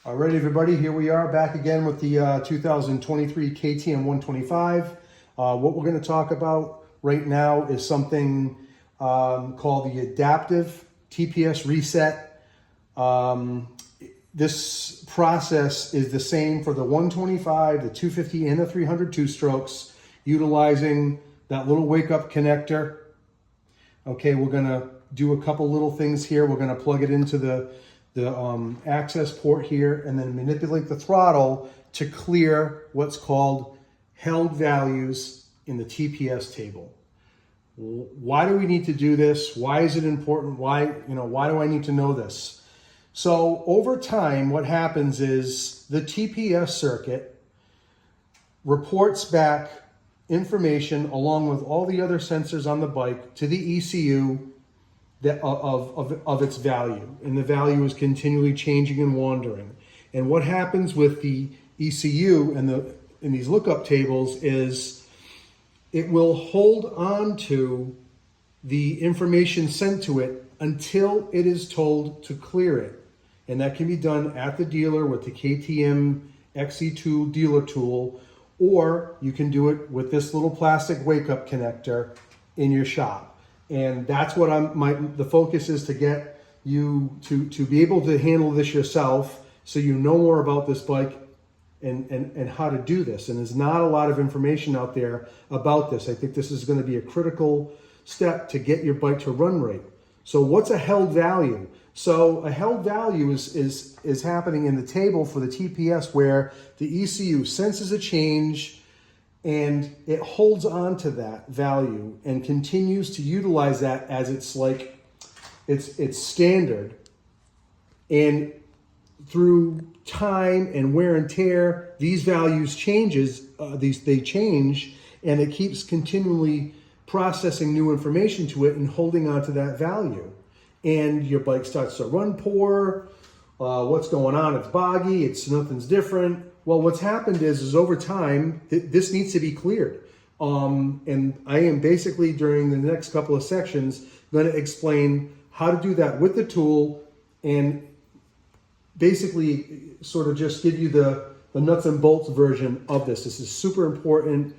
All right, everybody, here we are back again with the 2023 KTM 125. What we're going to talk about right now is something called the adaptive TPS reset. This process is the same for the 125, the 250, and the 300 two-strokes, utilizing that little wake-up connector. Okay, we're going to do a couple little things here. We're going to plug it into the access port here and then manipulate the throttle to clear what's called held values in the TPS table. Why do we need to do this? Why is it important? Why do I need to know this? So over time, what happens is the TPS circuit reports back information along with all the other sensors on the bike to the ECU of its value, and the value is continually changing and wandering. And what happens with the ECU in these lookup tables is it will hold on to the information sent to it until it is told to clear it. And that can be done at the dealer with the KTM XE2 dealer tool, or you can do it with this little plastic wake-up connector in your shop. And that's what the focus is, to get you to be able to handle this yourself, so you know more about this bike and how to do this. And there's not a lot of information out there about this. I think this is going to be a critical step to get your bike to run right. So what's a held value? So a held value is happening in the table for the TPS, where the ECU senses a change and it holds on to that value and continues to utilize that as it's standard. And through time and wear and tear, these values they change, and it keeps continually processing new information to it and holding on to that value. And your bike starts to run poor. What's going on? It's boggy. Nothing's different. Well, what's happened is over time, this needs to be cleared. And I am basically, during the next couple of sections, going to explain how to do that with the tool, and basically sort of just give you the nuts and bolts version of this. This is super important.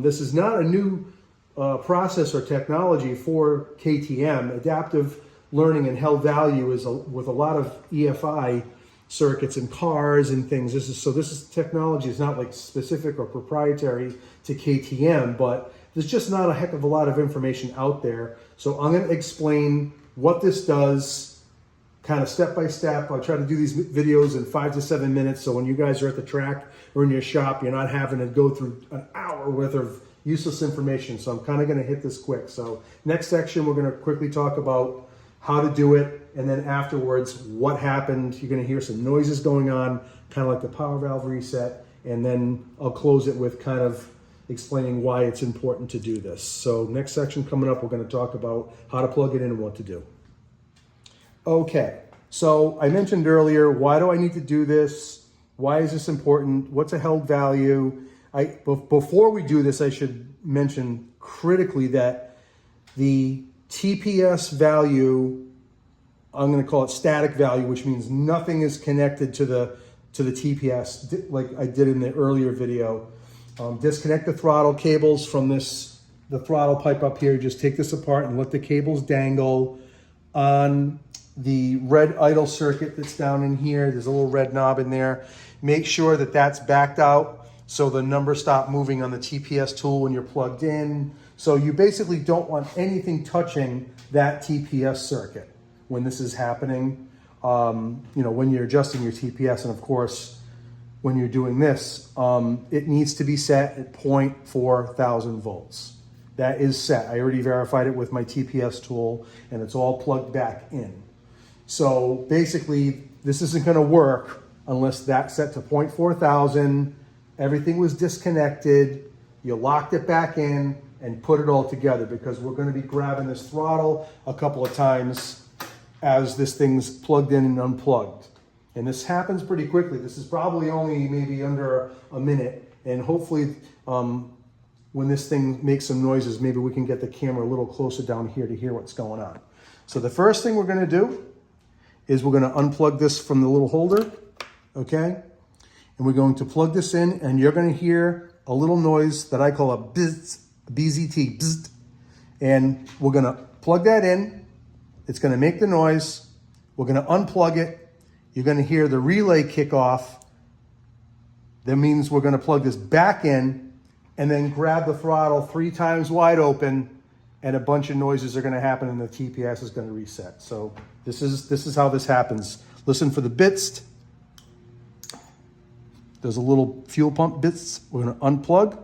This is not a new process or technology for KTM. Adaptive learning and held value is with a lot of EFI circuits and cars and things. This is technology. It's not like specific or proprietary to KTM, but there's just not a heck of a lot of information out there. So I'm going to explain what this does, kind of step by step. I'll try to do these videos in 5 to 7 minutes, so when you guys are at the track or in your shop, you're not having to go through an hour worth of useless information. So I'm kind of going to hit this quick. So next section, we're going to quickly talk about how to do it, and then afterwards, what happened. You're going to hear some noises going on, kind of like the power valve reset, and then I'll close it with kind of explaining why it's important to do this. So next section coming up, we're going to talk about how to plug it in and what to do. Okay, so I mentioned earlier, why do I need to do this? Why is this important? What's a held value? Before we do this, I should mention critically that the TPS value, I'm going to call it static value, which means nothing is connected to the TPS, like I did in the earlier video. Disconnect the throttle cables from the throttle pipe up here. Just take this apart and let the cables dangle on the red idle circuit that's down in here. There's a little red knob in there. Make sure that that's backed out so the numbers stop moving on the TPS tool when you're plugged in. So you basically don't want anything touching that TPS circuit when this is happening. When you're adjusting your TPS, and of course, when you're doing this, it needs to be set at 0.4 thousand volts. That is set. I already verified it with my TPS tool, and it's all plugged back in. So basically, this isn't going to work unless that's set to 0.4 thousand. Everything was disconnected. You locked it back in and put it all together, because we're going to be grabbing this throttle a couple of times as this thing's plugged in and unplugged. And this happens pretty quickly. This is probably only maybe under a minute. And hopefully when this thing makes some noises, maybe we can get the camera a little closer down here to hear what's going on. So the first thing we're going to do is we're going to unplug this from the little holder. okay? And we're going to plug this in, and you're going to hear a little noise that I call a bzz, BZT, bzz. And we're going to plug that in. It's going to make the noise. We're going to unplug it. You're going to hear the relay kick off. That means we're going to plug this back in and then grab the throttle 3 times wide open, and a bunch of noises are going to happen, and the TPS is going to reset. So this is how this happens. Listen for the bits. There's a little fuel pump bits. We're going to unplug.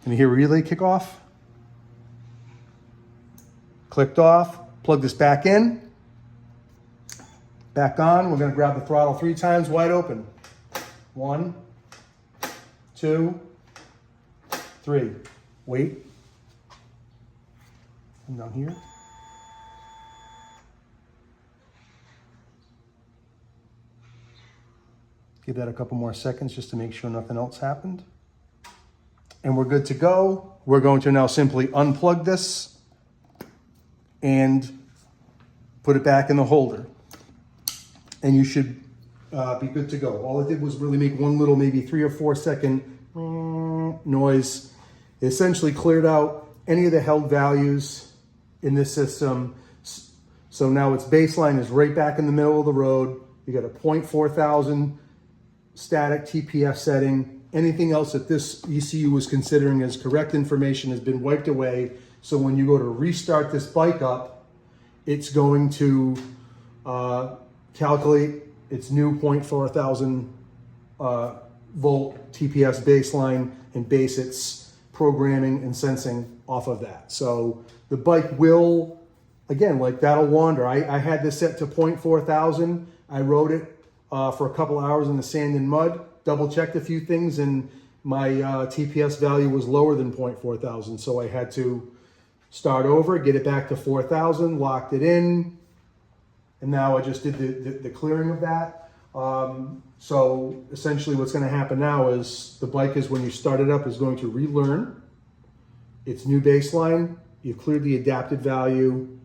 And you hear relay kick off. Clicked off. Plug this back in. Back on. We're going to grab the throttle 3 times wide open. 1, 2, 3. Wait. Come down here. Give that a couple more seconds just to make sure nothing else happened. And we're good to go. We're going to now simply unplug this and put it back in the holder. And you should be good to go. All it did was really make one little, maybe 3 or 4 second noise. It essentially cleared out any of the held values in this system. So now its baseline is right back in the middle of the road. You got a 0.4000 static TPS setting. Anything else that this ECU was considering as correct information has been wiped away. So when you go to restart this bike up, it's going to calculate its new 0.4000 volt TPS baseline and base its programming and sensing off of that. So the bike will, again, like that'll wander. I had this set to 0.4000. I rode it for a couple hours in the sand and mud, double checked a few things, and my TPS value was lower than 0.4000. So I had to start over, get it back to 4000, locked it in, and now I just did the clearing of that. So essentially what's going to happen now is the bike is, when you start it up, is going to relearn its new baseline. You've cleared the adapted value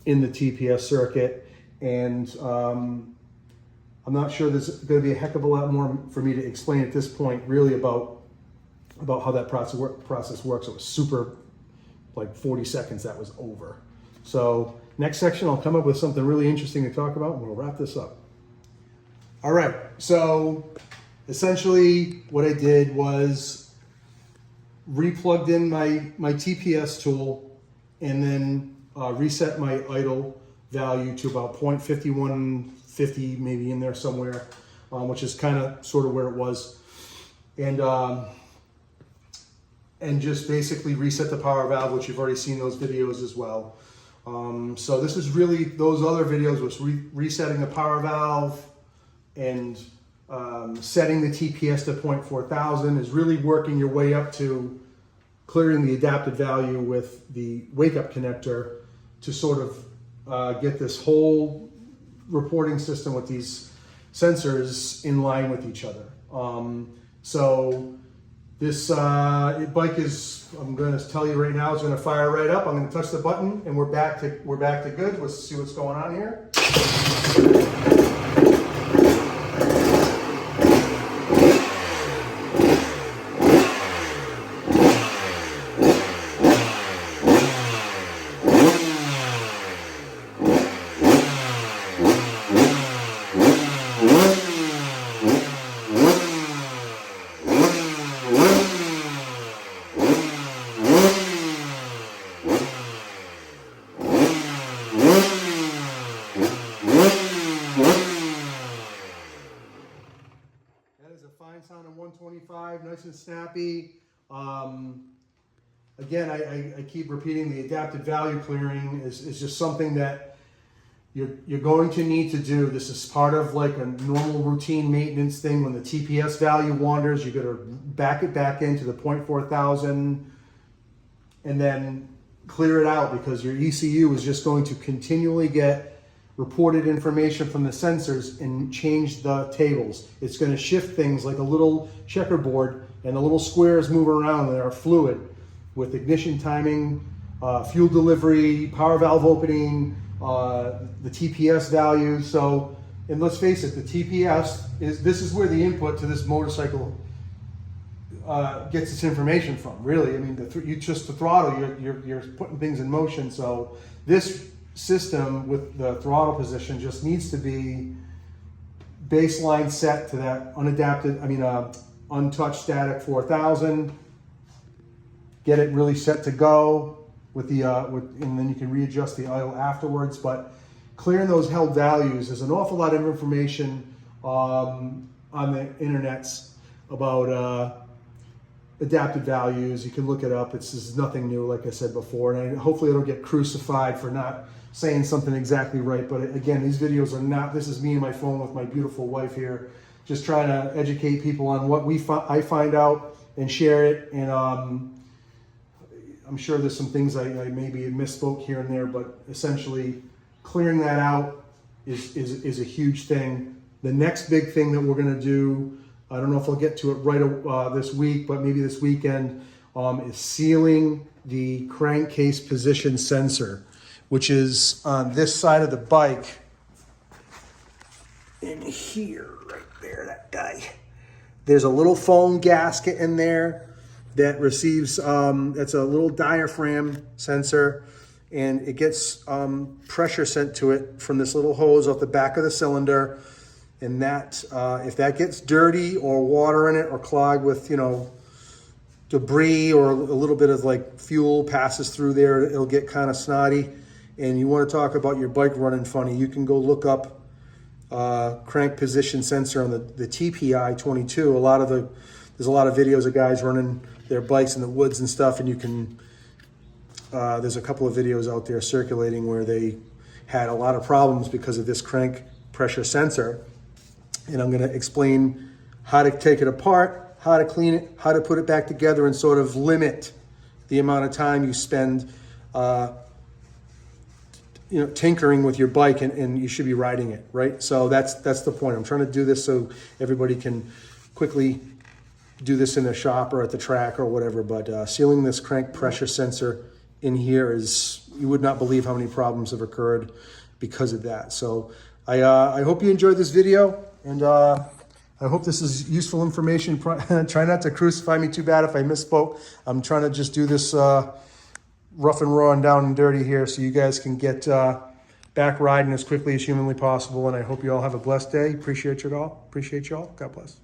in the TPS circuit, and I'm not sure there's going to be a heck of a lot more for me to explain at this point, really, about how that process works. It was super, like 40 seconds, that was over. So next section, I'll come up with something really interesting to talk about, and we'll wrap this up. All right, so essentially what I did was replugged in my TPS tool, and then reset my idle value to about 0.5150, maybe in there somewhere, which is kind of sort of where it was. And just basically reset the power valve, which you've already seen those videos as well. So this is really, those other videos was resetting the power valve and setting the TPS to 0.4000, is really working your way up to clearing the adapted value with the wake-up connector to sort of get this whole reporting system with these sensors in line with each other. So this bike is, I'm going to tell you right now, it's going to fire right up. I'm going to touch the button, and we're back to good. Let's see what's going on here. Sound of 125, nice and snappy. Again, I keep repeating, the adapted value clearing is just something that you're going to need to do. This is part of like a normal routine maintenance thing. When the TPS value wanders, you're going to back it back into the 0.4000 and then clear it out, because your ECU is just going to continually get reported information from the sensors and change the tables. It's going to shift things like a little checkerboard, and the little squares move around and are fluid with ignition timing, fuel delivery, power valve opening, the TPS value. So And let's face it, the TPS this is where the input to this motorcycle gets its information from. Really, I mean, you just the throttle, you're putting things in motion. So this system with the throttle position just needs to be baseline set to that unadapted, untouched static 4000. Get it really set to go with the and then you can readjust the idle afterwards. But clearing those held values, there's an awful lot of information on the internets about adapted values. You can look it up. This is nothing new, like I said before, and hopefully I don't get crucified for not saying something exactly right. But again, these videos are not, this is me and my phone with my beautiful wife here, just trying to educate people on what I find out and share it. And I'm sure there's some things I maybe misspoke here and there, but essentially clearing that out is a huge thing. The next big thing that we're going to do, I don't know if I'll get to it right this week, but maybe this weekend, is sealing the crankcase position sensor, which is on this side of the bike. In here, right there, that guy. There's a little foam gasket in there that receives, it's a little diaphragm sensor, and it gets pressure sent to it from this little hose off the back of the cylinder. And that, if that gets dirty or water in it or clogged with, debris or a little bit of like fuel passes through there, it'll get kind of snotty. And you want to talk about your bike running funny, you can go look up crank position sensor on the TPI-22. There's a lot of videos of guys running their bikes in the woods and stuff, and you can, there's a couple of videos out there circulating where they had a lot of problems because of this crank pressure sensor. And I'm going to explain how to take it apart, how to clean it, how to put it back together, and sort of limit the amount of time you spend tinkering with your bike, and you should be riding it, right? So that's the point. I'm trying to do this so everybody can quickly do this in their shop or at the track or whatever. But sealing this crank pressure sensor in here is, you would not believe how many problems have occurred because of that. So I hope you enjoyed this video, and I hope this is useful information. Try not to crucify me too bad if I misspoke. I'm trying to just do this rough and raw and down and dirty here so you guys can get back riding as quickly as humanly possible. And I hope you all have a blessed day. Appreciate you all. God bless.